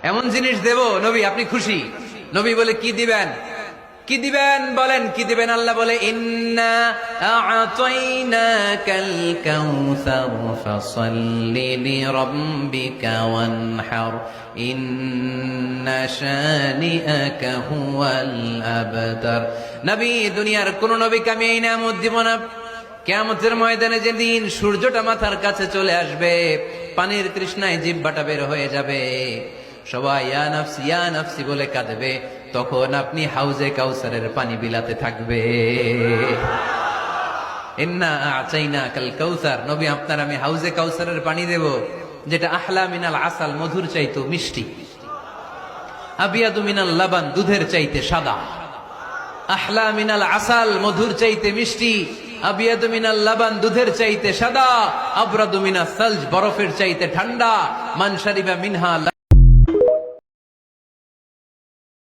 এমন জিনিস দেব নবী আপনি খুশি। নবী বলে কি দিবেন, কি দিবেন বলেন, কি দিবেন? আল্লাহ বলে ইন্না আ'তাইনাকাল কাউসার ফাসাল্লি লিরাব্বিকা ওয়ানহার ইন্না শানিআকা হুয়াল আবতার। নবী দুনিয়ার কোন নবীকে আমি এই নিয়ামত দিব না। কিয়ামতের ময়দানে যেদিন সূর্যটা মাথার কাছে চলে আসবে, পানির তৃষ্ণায় জিহ্বাটা বের হয়ে যাবে, সবাই ইয়া নাফসি ইয়া নাফসি বলে কাঁদবে, তখন আপনি হাউজে কাউসারের পানি বিলাতে থাকবে। ইন্না আ'তাইনাকাল কাউসার, নবী আপনার আমি হাউজে কাউসারের পানি দেব, যেটা আহলা মিনাল আসাল, মধুর চাইতো মিষ্টি, আবিয়াদু মিনাল লাবান, দুধের চাইতে সাদা। আহলা মিনাল আসাল, মধুর চাইতে মিষ্টি, আবিয়াদু মিনাল লাবান, দুধের চাইতে সাদা, আবরাদু মিনাস সালজ, বরফের চাইতে ঠান্ডা। মান শারিবা মিনহা